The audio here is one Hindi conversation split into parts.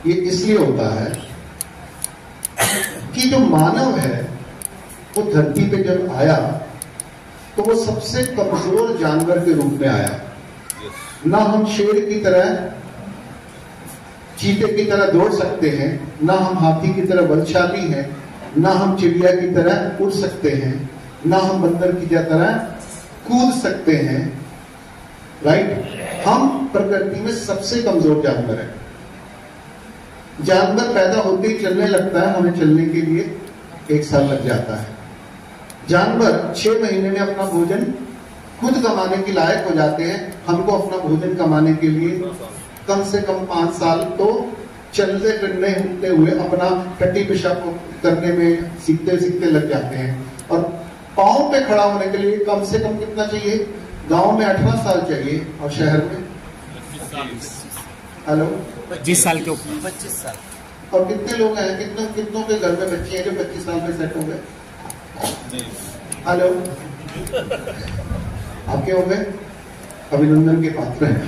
ये इसलिए होता है कि जो मानव है वो धरती पे जब आया तो वो सबसे कमजोर जानवर के रूप में आया। ना हम शेर की तरह, चीते की तरह दौड़ सकते हैं, ना हम हाथी की तरह बलशाली हैं, ना हम चिड़िया की तरह उड़ सकते हैं, ना हम बंदर की तरह कूद सकते हैं। राइट? हम प्रकृति में सबसे कमजोर जानवर हैं। जानवर पैदा होते ही चलने लगता है, हमें चलने के लिए 1 साल लग जाता है। जानवर 6 महीने में अपना भोजन खुद कमाने के लायक हो जाते हैं। हमको अपना भोजन कमाने के लिए कम से कम 5 साल तो चलते फिरने उठते हुए अपना टट्टी पेशाब करने में सीखते सीखते लग जाते हैं। और पांव पे खड़ा होने के लिए कम से कम कितना चाहिए? गांव में 18 साल चाहिए और शहर में 25 साल के ऊपर 25 साल। और कितने लोग हैं, कितनों के घर में बच्चे हैं जो 25 साल में सेट हो गए? हेलो, आपके हो गए? अभिनंदन के पात्र हैं।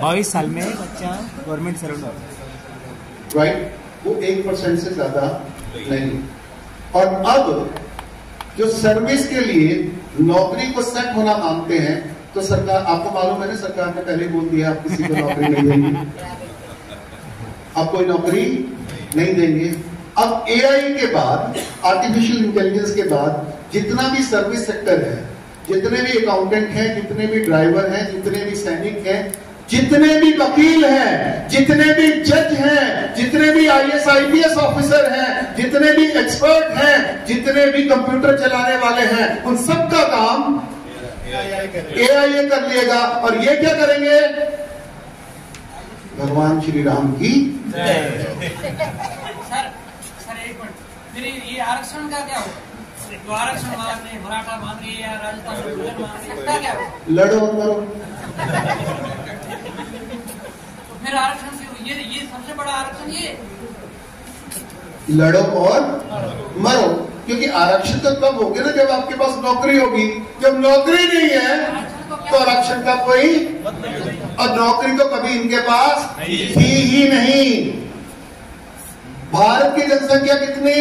22 साल में बच्चा गवर्नमेंट सर्वेंट। राइट? वो 1% से ज्यादा नहीं। और अब जो सर्विस के लिए नौकरी को सेट होना मांगते हैं, तो सरकार, आपको मालूम है ना, सरकार ने पहले बोल दिया आप किसी को नौकरी नहीं देंगे, आप कोई नौकरी नहीं देंगे। अब एआई के बाद, आर्टिफिशियल इंटेलिजेंस के बाद जितना भी सर्विस सेक्टर है, जितने भी अकाउंटेंट हैं, जितने भी ड्राइवर हैं, जितने भी सैनिक हैं, जितने भी वकील हैं, जितने भी जज हैं, जितने भी IAS IPS ऑफिसर हैं, जितने भी एक्सपर्ट हैं, जितने भी कंप्यूटर चलाने वाले हैं, उन सबका काम AI कर लेगा। और ये क्या करेंगे? भगवान श्री राम की सर एक मिनट, फिर ये आरक्षण का क्या होगा? जो आरक्षण मांग रहे, मराठा मांग रही है, राजस्थान मांग रही है, उसका क्या होगा? लड़ो और मरो। तो फिर आरक्षण से ये सबसे बड़ा आरक्षण ये लड़ो और मरो, क्योंकि आरक्षण तो तब होगे ना जब आपके पास नौकरी होगी। जब नौकरी नहीं है तो आरक्षण का कोई, और नौकरी तो कभी इनके पास थी ही नहीं। भारत की जनसंख्या कितनी?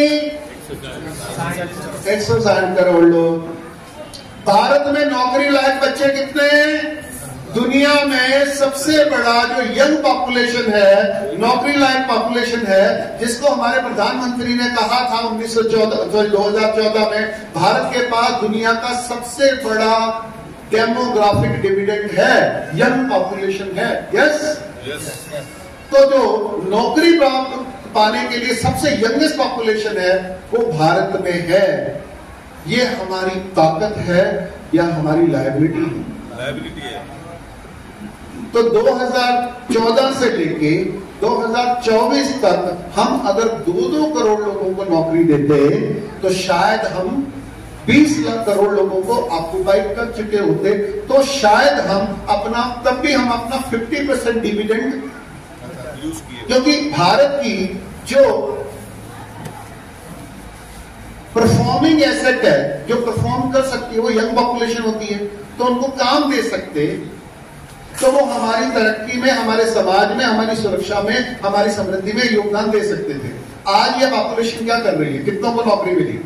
160 करोड़ लोग। भारत में नौकरी लायक बच्चे कितने? दुनिया में सबसे बड़ा जो यंग पॉपुलेशन है, नौकरी लायक पॉपुलेशन है, जिसको हमारे प्रधानमंत्री ने कहा था 2014 में, भारत के पास दुनिया का सबसे बड़ा डेमोग्राफिक डिविडेंड है, यंग पॉपुलेशन है। यस? तो जो नौकरी प्राप्त पाने के लिए सबसे यंगेस्ट पॉपुलेशन है वो भारत में है। ये हमारी ताकत है या हमारी लायबिलिटी है? लायबिलिटी है। तो 2014 से लेके 2024 तक हम अगर 2-2 करोड़ लोगों को नौकरी देते तो शायद हम 20 लाख करोड़ लोगों को ऑक्युपाइड कर चुके होते। तो शायद हम अपना, तब भी हम अपना 50% डिविडेंड, क्योंकि भारत की जो परफॉर्मिंग एसेट है, जो परफॉर्म कर सकती है, वो यंग पॉपुलेशन होती है। तो उनको काम दे सकते, तो वो हमारी तरक्की में, हमारे समाज में, हमारी सुरक्षा में, हमारी समृद्धि में योगदान दे सकते थे। आज ये पॉपुलेशन क्या कर रही है? कितनों को नौकरी मिली?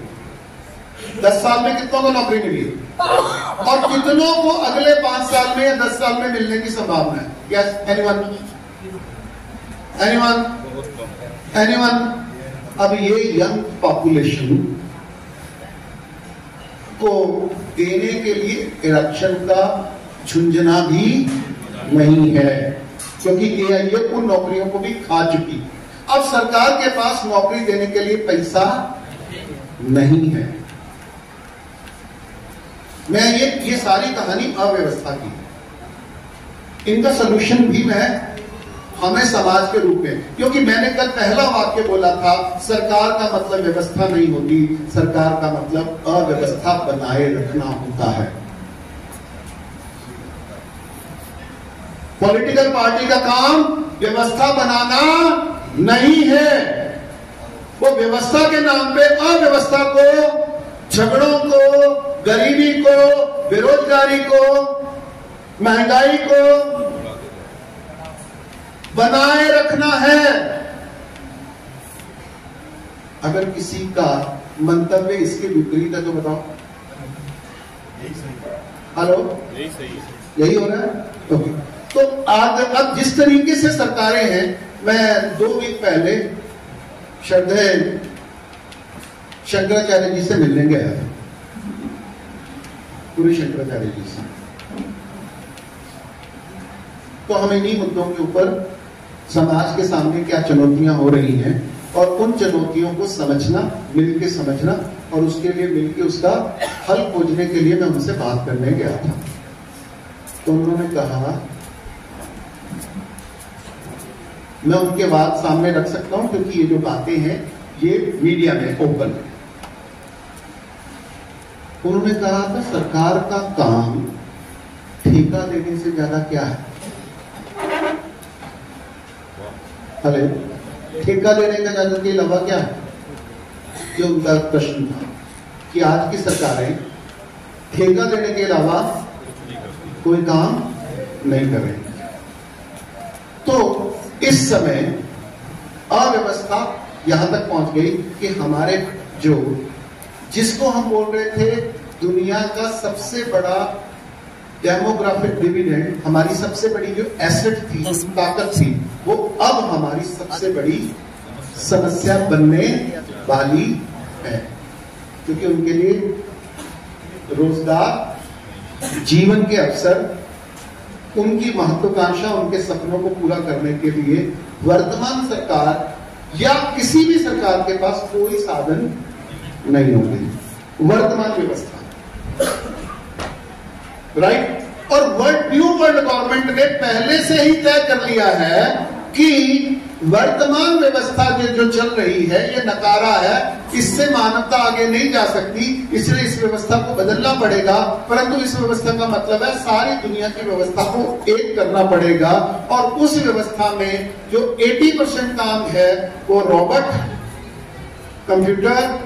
10 साल में कितनों को नौकरी मिली? और कितनों को अगले 5 साल में या 10 साल में मिलने की संभावना है? Yes, anyone? अब ये यंग पॉपुलेशन को देने के लिए इलेक्शन का झुंझुना भी नहीं है, क्योंकि ये उन नौकरियों को भी खा चुकी। अब सरकार के पास नौकरी देने के लिए पैसा नहीं है। मैं ये सारी कहानी अव्यवस्था की, इनका सलूशन भी मैं हमें समाज के रूप में, क्योंकि मैंने कल पहला वाक्य बोला था, सरकार का मतलब व्यवस्था नहीं होती, सरकार का मतलब अव्यवस्था बनाए रखना होता है। पॉलिटिकल पार्टी का काम व्यवस्था बनाना नहीं है। वो व्यवस्था के नाम पे अव्यवस्था को, झगड़ों को, गरीबी को, बेरोजगारी को, महंगाई को बनाए रखना है। अगर किसी का मंतव्य इसके विपरीत है तो बताओ। हेलो, यही हो रहा है। ओके, तो आज अब जिस तरीके से सरकारें हैं, मैं 2 वीक पहले श्रद्धेय शंकराचार्य जी से मिलने गया था, पूरे शंकराचार्य जी से। तो हम इन्हीं मुद्दों के ऊपर समाज के सामने क्या चुनौतियां हो रही हैं और उन चुनौतियों को समझना, मिलके समझना और उसके लिए मिलके उसका हल खोजने के लिए मैं उनसे बात करने गया था। तो उन्होंने कहा, मैं उनके बात सामने रख सकता हूं क्योंकि ये जो बातें हैं ये मीडिया में ओपन है। उन्होंने कहा था सरकार का काम ठेका देने से ज्यादा क्या है? हेलो, ठेका देने का ज्यादा के अलावा क्या है? ये उनका प्रश्न था कि आज की सरकारें ठेका देने के अलावा कोई काम नहीं कर रही। तो इस समय अव्यवस्था यहां तक पहुंच गई कि हमारे जिसको हम बोल रहे थे दुनिया का सबसे बड़ा डेमोग्राफिक डिविडेंड, हमारी सबसे बड़ी जो एसेट थी, ताकत थी, वो अब हमारी सबसे बड़ी समस्या बनने वाली है। क्योंकि उनके लिए रोजगार, जीवन के अवसर, उनकी महत्वाकांक्षा, उनके सपनों को पूरा करने के लिए वर्तमान सरकार या किसी भी सरकार के पास कोई साधन नहीं होंगे। वर्तमान व्यवस्था, राइट। और न्यू वर्ल्ड गवर्नमेंट ने पहले से ही तय कर लिया है कि वर्तमान व्यवस्था जो चल रही है ये नकारा है, इससे मानवता आगे नहीं जा सकती, इसलिए इस व्यवस्था को बदलना पड़ेगा। परंतु इस व्यवस्था का मतलब है सारी दुनिया की व्यवस्था को एक करना पड़ेगा और उस व्यवस्था में जो 80% काम है वो robot, computer,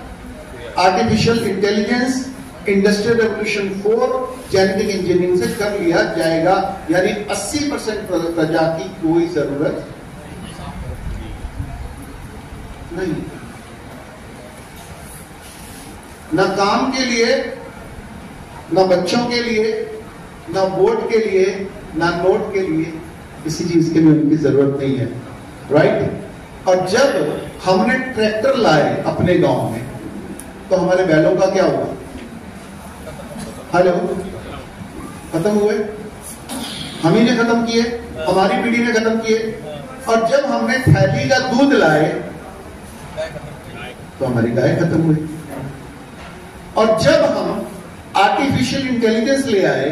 artificial intelligence, industrial revolution 4, genetic engineering से कर लिया जाएगा। यानी 80% प्रजा की कोई जरूरत नहीं, न काम के लिए, न बच्चों के लिए, न वोट के लिए, न नोट के लिए, किसी चीज के लिए उनकी जरूरत नहीं है, राइट। और जब हमने ट्रैक्टर लाए अपने गांव में तो हमारे बैलों का क्या हुआ? हेलो, खत्म हुए, हम ही ने खत्म किए, हमारी पीढ़ी ने खत्म किए। और जब हमने थैली का दूध लाए तो हमारी गाय खत्म हुई। और जब हम आर्टिफिशियल इंटेलिजेंस ले आए,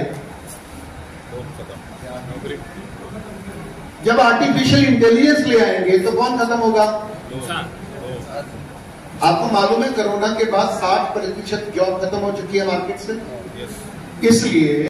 जब आर्टिफिशियल इंटेलिजेंस ले आएंगे तो कौन खत्म होगा? आपको मालूम है कोरोना के बाद 60% जॉब खत्म हो चुकी है मार्केट से। इसलिए